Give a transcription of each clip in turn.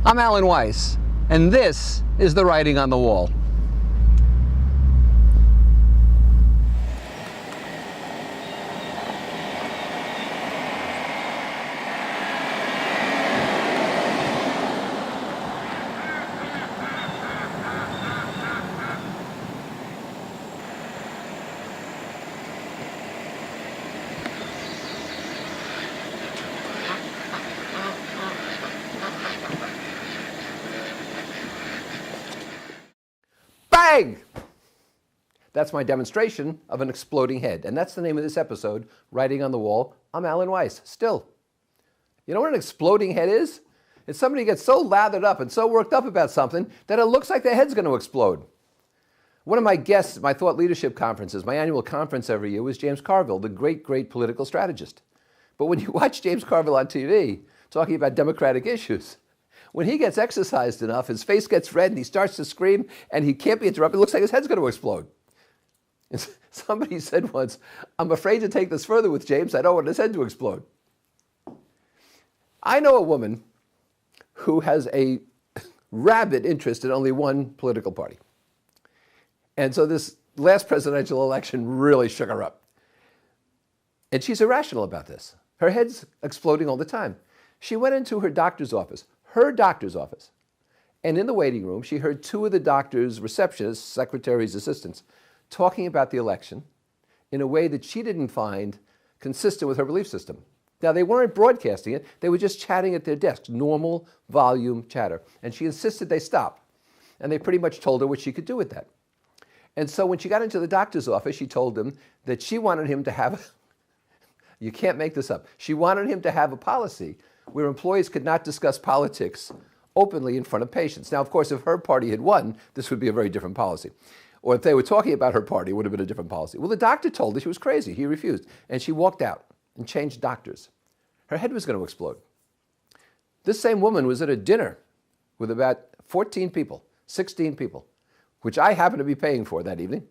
I'm Alan Weiss, and this is The Writing on the Wall. Bang! That's my demonstration of an exploding head. And that's the name of this episode, Writing on the Wall. I'm Alan Weiss, still. You know what an exploding head is? It's somebody who gets so lathered up and so worked up about something that it looks like their head's going to explode. One of my guests at my thought leadership conferences, my annual conference every year, was James Carville, the great political strategist. But when you watch James Carville on TV talking about democratic issues, when he gets exercised enough, his face gets red and he starts to scream and he can't be interrupted. It looks like his head's going to explode. And somebody said once, I'm afraid to take this further with James. I don't want his head to explode. I know a woman who has a rabid interest in only one political party. And so this last presidential election really shook her up. And she's irrational about this. Her head's exploding all the time. She went into her doctor's office, and in the waiting room, she heard two of the doctor's receptionists, secretary's assistants, talking about the election in a way that she didn't find consistent with her belief system. Now, they weren't broadcasting it. They were just chatting at their desks, normal volume chatter. And she insisted they stop. And they pretty much told her what she could do with that. And so when she got into the doctor's office, she told him that she wanted him to have, you can't make this up, she wanted him to have a policy where employees could not discuss politics openly in front of patients. Now, of course, if her party had won, this would be a very different policy. Or if they were talking about her party, it would have been a different policy. Well, the doctor told her she was crazy. He refused. And she walked out and changed doctors. Her head was going to explode. This same woman was at a dinner with about 14 people, 16 people, which I happened to be paying for that evening.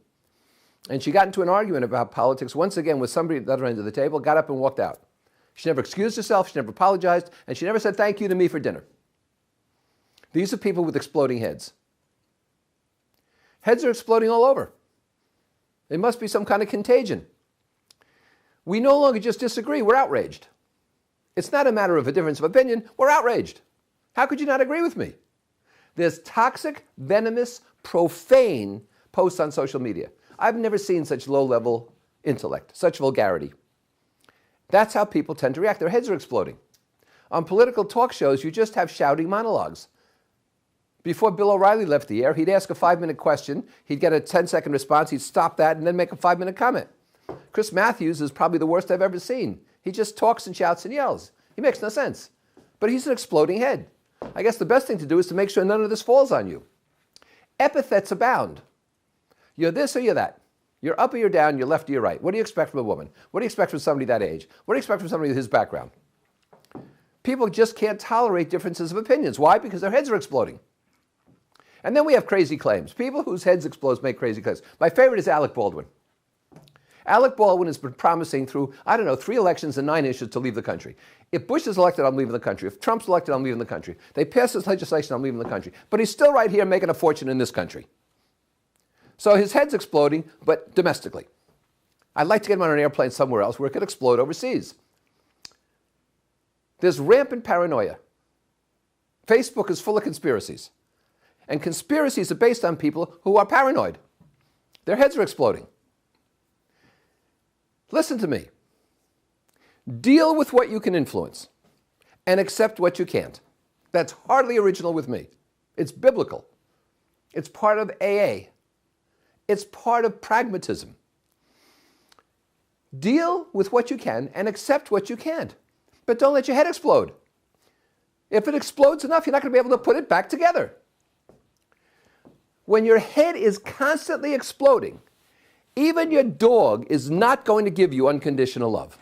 And she got into an argument about politics once again with somebody at the other end of the table, got up and walked out. She never excused herself, she never apologized, and she never said thank you to me for dinner. These are people with exploding heads. Heads are exploding all over. It must be some kind of contagion. We no longer just disagree, we're outraged. It's not a matter of a difference of opinion, we're outraged. How could you not agree with me? There's toxic, venomous, profane posts on social media. I've never seen such low-level intellect, such vulgarity. That's how people tend to react. Their heads are exploding. On political talk shows, you just have shouting monologues. Before Bill O'Reilly left the air, he'd ask a 5-minute question, he'd get a 10-second response, he'd stop that, and then make a 5-minute comment. Chris Matthews is probably the worst I've ever seen. He just talks and shouts and yells. He makes no sense. But he's an exploding head. I guess the best thing to do is to make sure none of this falls on you. Epithets abound. You're this or you're that. You're up or you're down, you're left or you're right. What do you expect from a woman? What do you expect from somebody that age? What do you expect from somebody with his background? People just can't tolerate differences of opinions. Why? Because their heads are exploding. And then we have crazy claims. People whose heads explode make crazy claims. My favorite is Alec Baldwin. Alec Baldwin has been promising through, 3 elections and 9 issues to leave the country. If Bush is elected, I'm leaving the country. If Trump's elected, I'm leaving the country. They pass this legislation, I'm leaving the country. But he's still right here making a fortune in this country. So his head's exploding, but domestically. I'd like to get him on an airplane somewhere else where it could explode overseas. There's rampant paranoia. Facebook is full of conspiracies. And conspiracies are based on people who are paranoid. Their heads are exploding. Listen to me. Deal with what you can influence and accept what you can't. That's hardly original with me. It's biblical. It's part of AA. It's part of pragmatism. Deal with what you can and accept what you can't. But don't let your head explode. If it explodes enough, you're not going to be able to put it back together. When your head is constantly exploding, even your dog is not going to give you unconditional love.